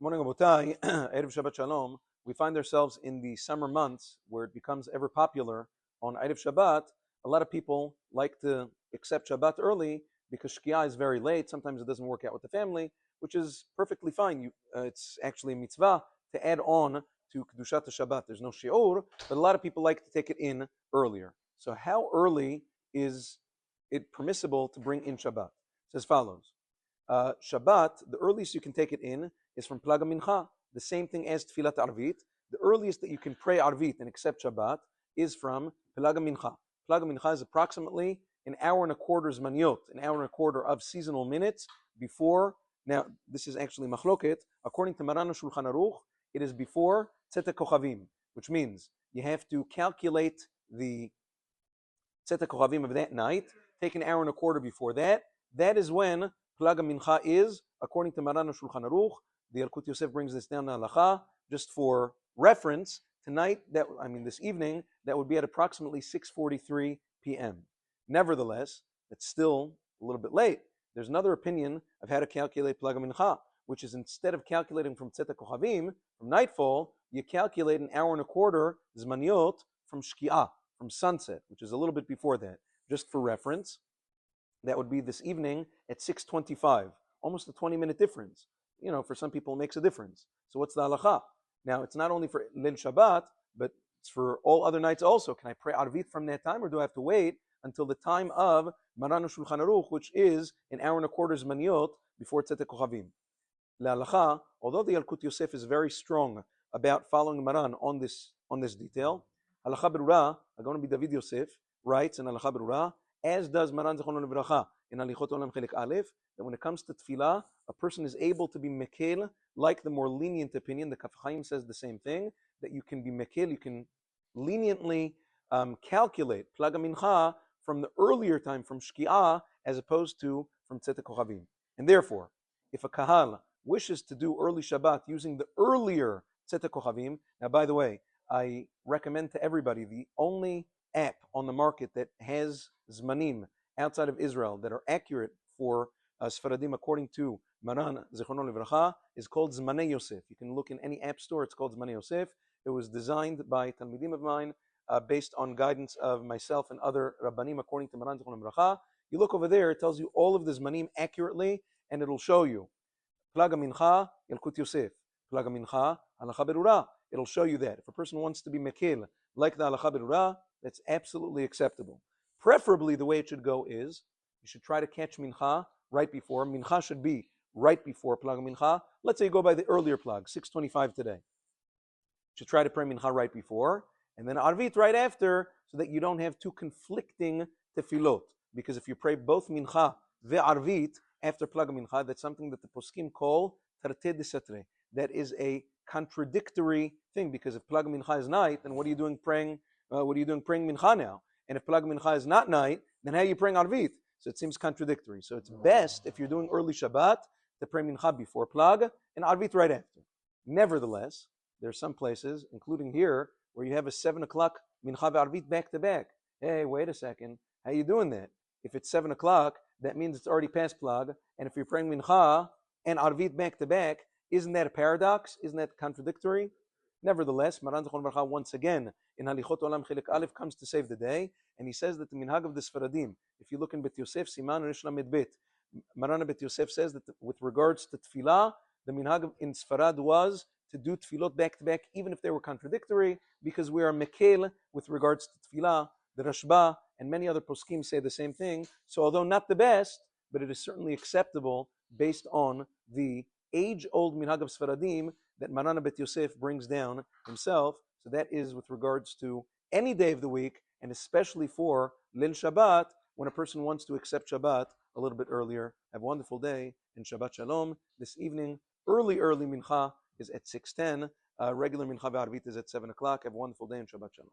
Morning, Rabotai. Erev Shabbat Shalom. We find ourselves in the summer months where it becomes ever popular on Erev Shabbat. A lot of people like to accept Shabbat early because Shkia is very late. Sometimes it doesn't work out with the family, which is perfectly fine. It's actually a mitzvah to add on to Kedushat Shabbat. There's no shiur, but a lot of people like to take it in earlier. So how early is it permissible to bring in Shabbat? It's as follows. Shabbat, the earliest you can take it in is from Plaga Mincha, the same thing as Tfilat Arvit. The earliest that you can pray Arvit and accept Shabbat is from Plaga Mincha. Plaga Mincha is approximately an hour and a quarter zmaniot, an hour and a quarter of seasonal minutes before. Now, this is actually machloket. According to Maran Shulchan Aruch, it is before Tzete Kochavim, which means you have to calculate the Tzete Kochavim of that night, take an hour and a quarter before that. That is when Plaga Mincha is, according to Maran Shulchan Aruch. The Yalkut Yosef brings this down in Halacha. Just for reference, tonight, this evening, that would be at approximately 6:43 p.m. Nevertheless, it's still a little bit late. There's another opinion of how to calculate Plaga Mincha, which is instead of calculating from Tzete Kochavim, from nightfall, you calculate an hour and a quarter zmaniot from Shkia, from sunset, which is a little bit before that. Just for reference, that would be this evening at 6:25, almost a 20-minute difference. For some people it makes a difference. So what's the halacha? Now, it's not only for Leil Shabbat, but it's for all other nights also. Can I pray Arvit from that time, or do I have to wait until the time of Maran Shulchan Aruch, which is an hour and a quarter zmaniot before Tzete Kochavim? La halacha, although the Yalkut Yosef is very strong about following Maran on this detail, halacha berura, going to be David Yosef, writes in halacha berura, as does Maran Zechron Livracha in Halichot Olam Chelik Aleph, that when it comes to tefillah, a person is able to be mekel, like the more lenient opinion. The Kaf Chaim says the same thing, that you can be mekel, you can leniently calculate Plaga Mincha from the earlier time, from Shkia, as opposed to from Tzete Kochavim. And therefore, if a kahal wishes to do early Shabbat using the earlier Tzete Kochavim, now by the way, I recommend to everybody the only app on the market that has zmanim outside of Israel that are accurate for Sfaradim according to Maran Zechrono Livracha is called Zmanei Yosef. You can look in any app store, it's called Zmanei Yosef. It was designed by Talmidim of mine based on guidance of myself and other Rabbanim according to Maran Zechrono Livracha. You look over there, it tells you all of the zmanim accurately, and it'll show you Plaga Mincha, Yalkut Yosef. Plaga Mincha, Halacha Berura. It'll show you that. If a person wants to be mekil like the Halacha Berura, that's absolutely acceptable. Preferably, the way it should go is you should try to catch Mincha right before. Mincha should be right before Plaga Mincha. Let's say you go by the earlier Plag, 6:25 today. You should try to pray Mincha right before, and then Arvit right after, so that you don't have two conflicting tefillot. Because if you pray both Mincha ve Arvit after Plaga Mincha, that's something that the poskim call Tarte de Satre. That is a contradictory thing, because if Plaga Mincha is night, then what are you doing praying Mincha now? And if Plaga Mincha is not night, then how are you praying Arvit? So it seems contradictory. So it's best, if you're doing early Shabbat, to pray Mincha before Plaga and Arvit right after. Nevertheless, there are some places, including here, where you have a 7 o'clock Mincha Arvit back to back. Hey, wait a second. How are you doing that? If it's 7 o'clock, that means it's already past Plaga. And if you're praying Mincha and Arvit back to back, isn't that a paradox? Isn't that contradictory? Nevertheless, Maran Zechron Livracha once again in Halichot Olam Chelik Aleph comes to save the day, and he says that the minhag of the Sfaradim, if you look in Bet Yosef, Siman Rish Lamed Bet, Maran Bet Yosef says that with regards to tefillah, the minhag in Sfarad was to do tefillot back to back, even if they were contradictory, because we are mekel with regards to tefillah. The Rashba and many other poskim say the same thing. So although not the best, but it is certainly acceptable based on the age-old minhag of Sfaradim that Maran Bet Yosef brings down himself. So that is with regards to any day of the week, and especially for Leil Shabbat, when a person wants to accept Shabbat a little bit earlier. Have a wonderful day, and Shabbat Shalom. This evening, early Mincha is at 6:10. Regular Mincha V'Arvit is at 7 o'clock. Have a wonderful day, and Shabbat Shalom.